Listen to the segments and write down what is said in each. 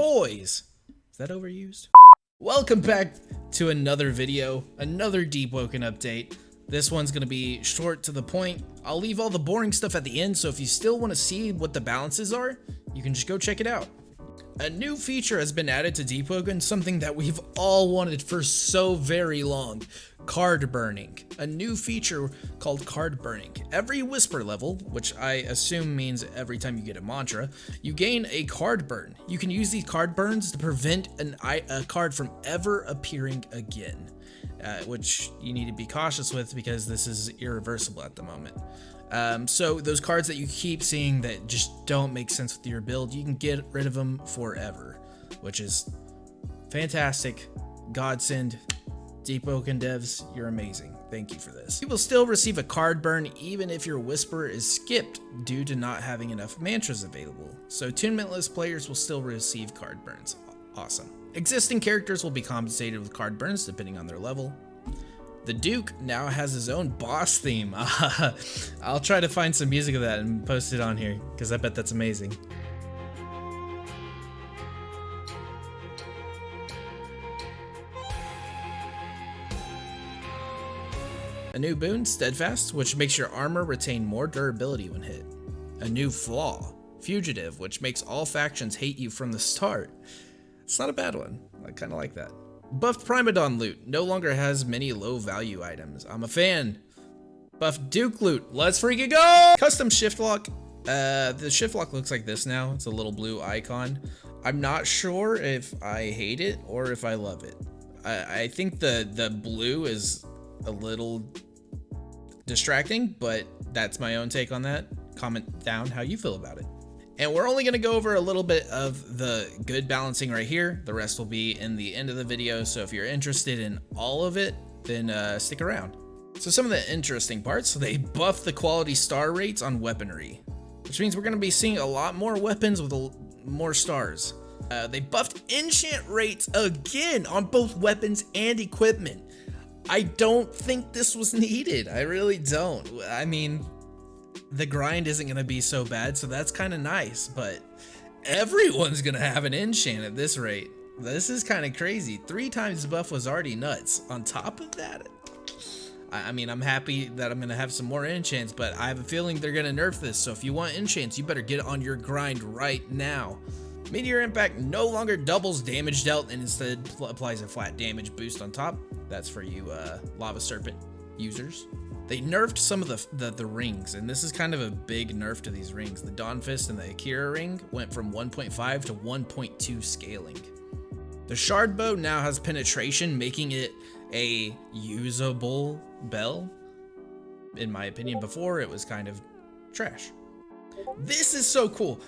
boys. Is that overused? Welcome back to another video, another Deepwoken update. This one's gonna be short to the point. I'll leave all the boring stuff at the end, so if you still want to see what the balances are, you can just go check it out. A new feature has been added to Deepwoken, something that we've all wanted for so very long. Card burning. A new feature called card burning. Every whisper level, which I assume means every time you get a mantra, you gain a card burn. You can use these card burns to prevent a card from ever appearing again, which you need to be cautious with because this is irreversible at the moment. So those cards that you keep seeing that just don't make sense with your build, you can get rid of them forever, which is fantastic. Godsend. Deepwoken devs, you're amazing. Thank you for this. You will still receive a card burn even if your whisper is skipped due to not having enough mantras available. So attunementless players will still receive card burns. Awesome. Existing characters will be compensated with card burns depending on their level. The Duke now has his own boss theme. I'll try to find some music of that and post it on here because I bet that's amazing. A new boon, Steadfast, which makes your armor retain more durability when hit. A new flaw, Fugitive, which makes all factions hate you from the start. It's not a bad one. I kind of like that. Buffed Primadon loot no longer has many low value items. I'm a fan. Buffed Duke loot, let's freaking go! Custom shift lock. The shift lock looks like this now. It's a little blue icon. I'm not sure if I hate it or if I love it. I think the blue is a little distracting, but that's my own take on that. Comment down how you feel about it. And we're only going to go over a little bit of the good balancing right here. The rest will be in the end of the video, so if you're interested in all of it, then stick around. So some of the interesting parts, they buff the quality star rates on weaponry, which means we're going to be seeing a lot more weapons with more stars. They buffed enchant rates again on both weapons and equipment. I don't think this was needed. I really don't. I mean, the grind isn't going to be so bad, so that's kind of nice, but everyone's going to have an enchant at this rate. This is kind of crazy. 3 times the buff was already nuts. On top of that, I mean, I'm happy that I'm going to have some more enchants, but I have a feeling they're going to nerf this, so if you want enchants, you better get on your grind right now. Meteor Impact no longer doubles damage dealt and instead applies a flat damage boost on top. That's for you Lava Serpent users. They nerfed some of the rings, and this is kind of a big nerf to these rings. The Dawn Fist and the Akira ring went from 1.5 to 1.2 scaling. The Shard Bow now has penetration, making it a usable bell. In my opinion, before it was kind of trash. This is so cool.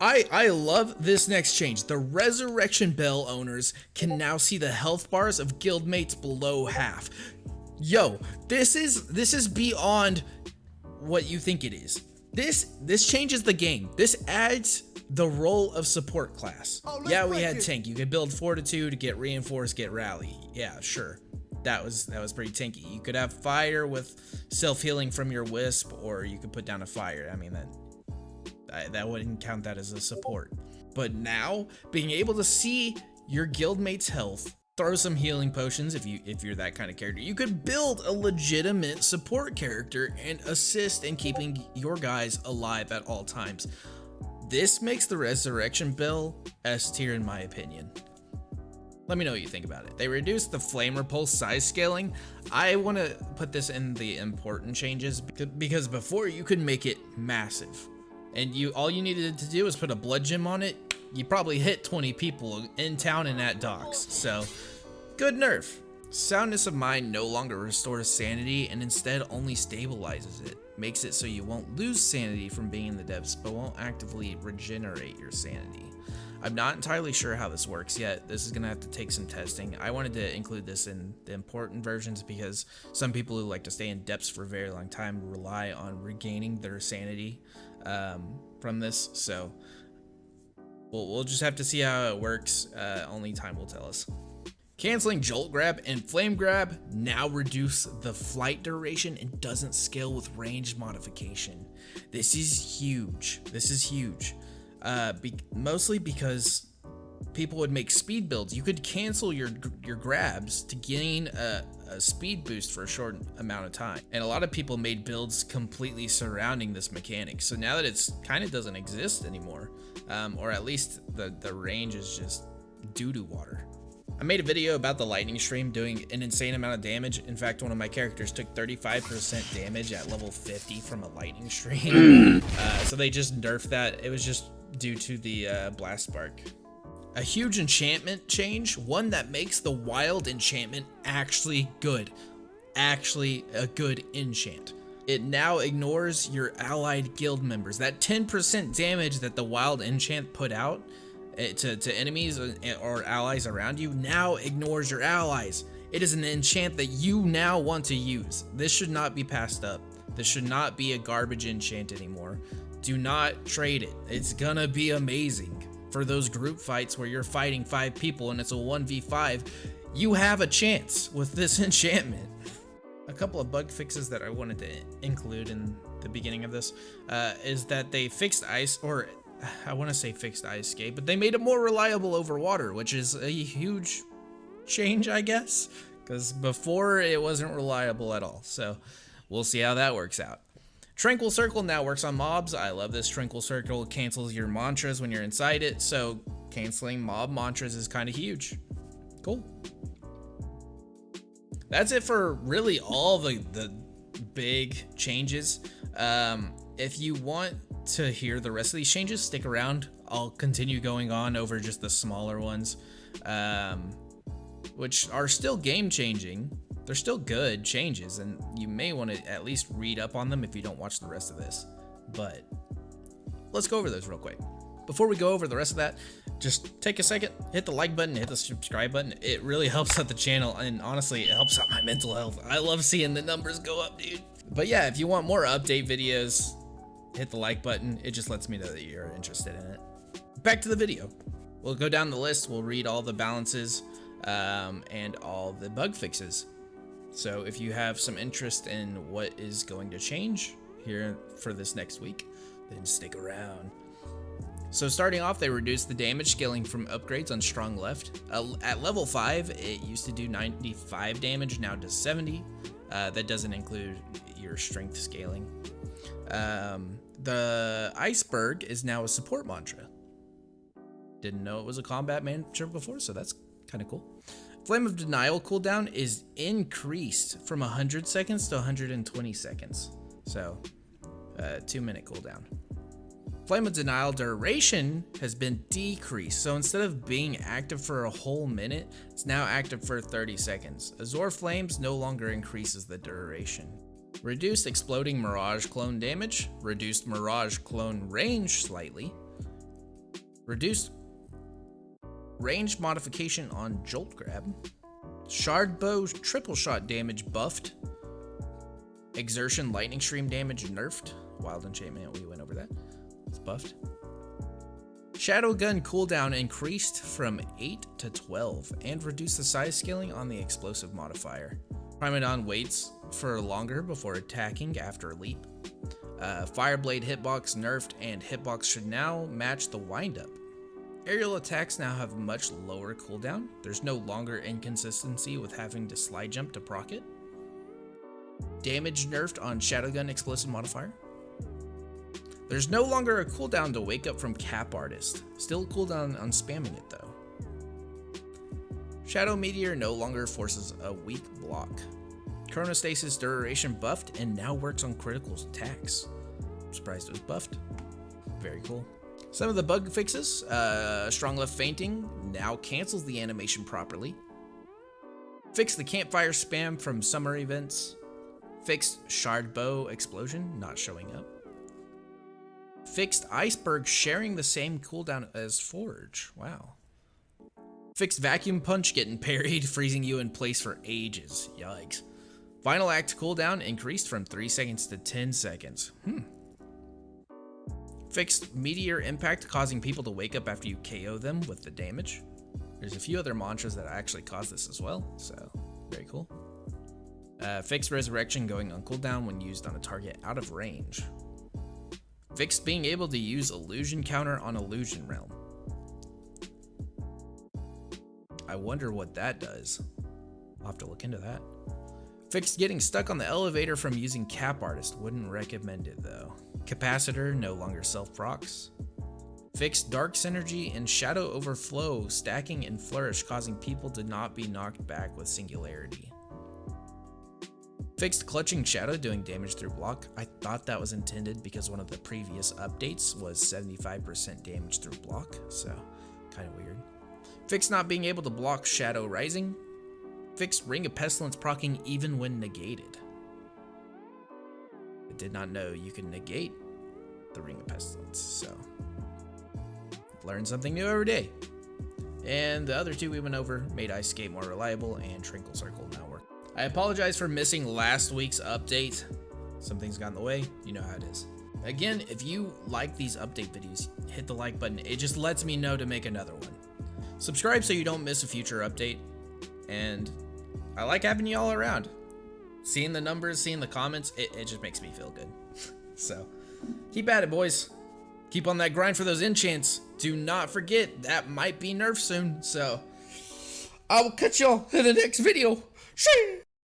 I love this next change. The Resurrection Bell owners can now see the health bars of guildmates below half. Yo, this is beyond what you think it is. This changes the game. This adds the role of support class. Yeah, we had tank. You could build Fortitude, get Reinforce, get Rally. Yeah, sure. That was pretty tanky. You could have fire with self-healing from your Wisp, or you could put down a fire. I mean, that wouldn't count that as a support. But now, being able to see your guildmate's health, throw some healing potions if you're that kind of character, you could build a legitimate support character and assist in keeping your guys alive at all times. This makes the Resurrection Bell S tier in my opinion. Let me know what you think about it. They reduced the Flame Repulse size scaling. I want to put this in the important changes because before you could make it massive. And all you needed to do was put a blood gem on it. You probably hit 20 people in town and at docks. So, good nerf. Soundness of Mind no longer restores sanity and instead only stabilizes it. Makes it so you won't lose sanity from being in the depths, but won't actively regenerate your sanity. I'm not entirely sure how this works yet. This is gonna have to take some testing. I wanted to include this in the important versions because some people who like to stay in depths for a very long time rely on regaining their sanity from this, so we'll just have to see how it works. Only time will tell us. Canceling Jolt Grab and Flame Grab now reduce the flight duration and doesn't scale with range modification. This is huge. Mostly because people would make speed builds. You could cancel your grabs to gain a speed boost for a short amount of time. And a lot of people made builds completely surrounding this mechanic. So now that it's kind of doesn't exist anymore, or at least the range is just doo-doo water. I made a video about the lightning stream doing an insane amount of damage. In fact, one of my characters took 35% damage at level 50 from a lightning stream. So they just nerfed that. It was just due to the blast spark. A huge enchantment change, one that makes the wild enchantment actually good. Actually a good enchant. It now ignores your allied guild members. That 10% damage that the wild enchant put out to enemies or allies around you now ignores your allies. It is an enchant that you now want to use. This should not be passed up. This should not be a garbage enchant anymore. Do not trade it. It's gonna be amazing. For those group fights where you're fighting 5 people and it's a 1v5, you have a chance with this enchantment. A couple of bug fixes that I wanted to include in the beginning of this is that they fixed ice, or I want to say fixed ice skate, but they made it more reliable over water, which is a huge change, I guess, because before it wasn't reliable at all. So we'll see how that works out. Tranquil Circle now works on mobs. I love this. Tranquil Circle cancels your mantras when you're inside it, so canceling mob mantras is kind of huge. Cool. That's it for really all the big changes. If you want to hear the rest of these changes, stick around. I'll continue going on over just the smaller ones, which are still game changing. They're still good changes, and you may want to at least read up on them if you don't watch the rest of this. But let's go over those real quick. Before we go over the rest of that, just take a second, hit the like button, hit the subscribe button. It really helps out the channel, and honestly, it helps out my mental health. I love seeing the numbers go up, dude. But yeah, if you want more update videos, hit the like button. It just lets me know that you're interested in it. Back to the video. We'll go down the list. We'll read all the balances and all the bug fixes. So if you have some interest in what is going to change here for this next week, then stick around. So starting off, they reduced the damage scaling from upgrades on strong left. At level 5, it used to do 95 damage, now does 70. That doesn't include your strength scaling. The iceberg is now a support mantra. Didn't know it was a combat mantra before, so that's kind of cool. Flame of Denial cooldown is increased from 100 seconds to 120 seconds. So, 2-minute cooldown. Flame of Denial duration has been decreased. So instead of being active for a whole minute, it's now active for 30 seconds. Azure Flames no longer increases the duration. Reduced exploding Mirage clone damage. Reduced Mirage clone range slightly. Reduced range modification on Jolt Grab. Shard Bow triple shot damage buffed. Exertion lightning stream damage nerfed. Wild enchantment, we went over that. It's buffed. Shadow Gun cooldown increased from 8 to 12 and reduced the size scaling on the explosive modifier. Primadon waits for longer before attacking after a leap. Fireblade hitbox nerfed, and hitbox should now match the windup. Aerial attacks now have much lower cooldown. There's no longer inconsistency with having to slide jump to proc it. Damage nerfed on Shadowgun explosive modifier. There's no longer a cooldown to wake up from Cap Artist. Still a cooldown on spamming it though. Shadow Meteor no longer forces a weak block. Chronostasis duration buffed and now works on critical attacks. I'm surprised it was buffed. Very cool. Some of the bug fixes, Strong Left Fainting now cancels the animation properly. Fixed the campfire spam from summer events. Fixed Shard Bow explosion not showing up. Fixed Iceberg sharing the same cooldown as Forge. Wow. Fixed Vacuum Punch getting parried, freezing you in place for ages. Yikes. Final Act cooldown increased from 3 seconds to 10 seconds. Fixed Meteor Impact, causing people to wake up after you KO them with the damage. There's a few other mantras that actually cause this as well, so very cool. Fixed Resurrection going on cooldown when used on a target out of range. Fixed being able to use Illusion Counter on Illusion Realm. I wonder what that does. I'll have to look into that. Fixed getting stuck on the elevator from using Cap Artist. Wouldn't recommend it though. Capacitor no longer self-procs. Fixed Dark Synergy and Shadow Overflow stacking and flourish, causing people to not be knocked back with Singularity. Fixed Clutching Shadow, doing damage through block. I thought that was intended because one of the previous updates was 75% damage through block, so kind of weird. Fixed not being able to block Shadow Rising. Fixed Ring of Pestilence proccing even when negated. I did not know you can negate the Ring of Pestilence, so learn something new every day. And the other two we went over made Ice Skate more reliable, and Trinkle Circle now work. I apologize for missing last week's update. Some things got in the way, you know how it is. Again, if you like these update videos, hit the like button. It just lets me know to make another one. Subscribe so you don't miss a future update. And I like having you all around. Seeing the numbers, seeing the comments, it just makes me feel good. So, keep at it, boys. Keep on that grind for those enchants. Do not forget, that might be nerfed soon. So, I will catch y'all in the next video. Shee!